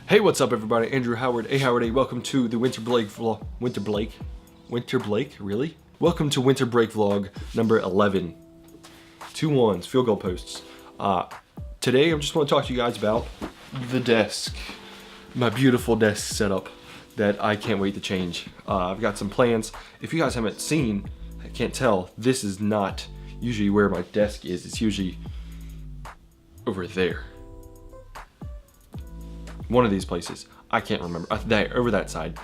Hey, what's up, everybody? Andrew Howard, A Howard A. Welcome to the Winter Break vlog. Winter Blake? Really? Welcome to Winter Break vlog number 11. 2-1s, field goal posts. Today, I just want to talk to you guys about the desk. My beautiful desk setup that I can't wait to change. I've got some plans. If you guys haven't seen, I can't tell, this is not usually where my desk is. It's usually over there. One of these places, I can't remember, over that side.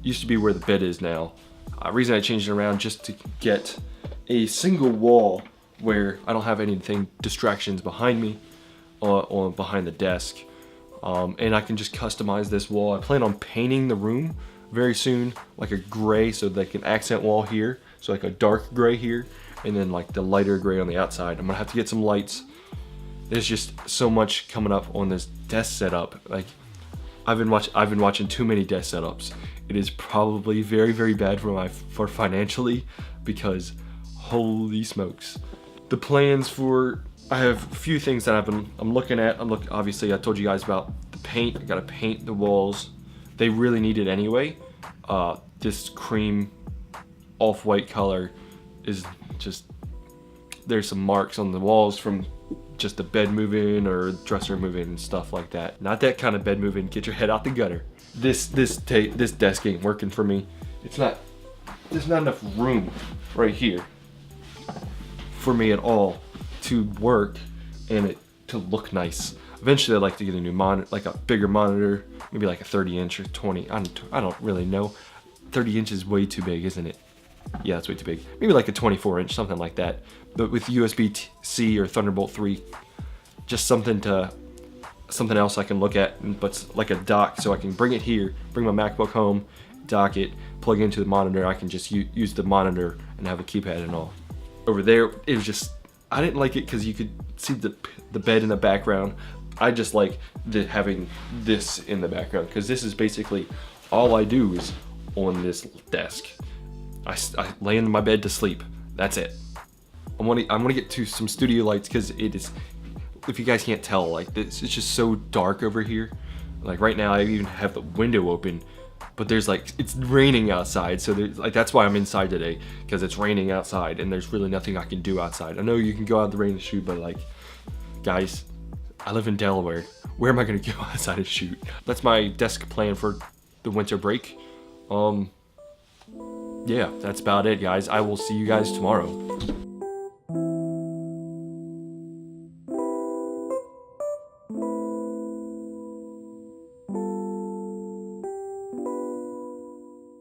Used to be where the bed is now. Reason I changed it around just to get a single wall where I don't have anything, distractions behind me, or behind the desk. And I can just customize this wall. I plan on painting the room very soon, like a gray, so like an accent wall here, so like a dark gray here, and then like the lighter gray on the outside. I'm gonna have to get some lights. There's just so much coming up on this desk setup. Like, I've been watching too many desk setups. It is probably very, very bad for financially, because holy smokes. The plans for, I have a few things that I'm looking at. Obviously, I told you guys about the paint. I gotta paint the walls. They really need it anyway. This cream off-white color is just, there's some marks on the walls from just the bed moving or dresser moving and stuff like that. Not that kind of bed moving. Get your head out the gutter. This desk ain't working for me. There's not enough room right here for me at all to work and it to look nice. Eventually, I'd like to get a new monitor, like a bigger monitor, maybe like a 30-inch or 20. I don't really know. 30 inches is way too big, isn't it? Yeah, it's way too big. Maybe like a 24-inch, something like that. But with USB-C or Thunderbolt 3, just something else I can look at, but like a dock, so I can bring it here, bring my MacBook home, dock it, plug it into the monitor. I can just use the monitor and have a keypad and all. Over there, it was just, I didn't like it because you could see the bed in the background. I just like having this in the background, because this is basically all I do is on this desk. I lay in my bed to sleep. That's it. I'm gonna get to some studio lights, because it is, if you guys can't tell, like this, it's just so dark over here. Like right now, I even have the window open, but there's like, it's raining outside, so there's like, that's why I'm inside today, because it's raining outside and there's really nothing I can do outside. I know you can go out in the rain and shoot, but like, guys, I live in Delaware. Where am I gonna go outside and shoot? That's my desk plan for the winter break. Yeah, that's about it, guys. I will see you guys tomorrow.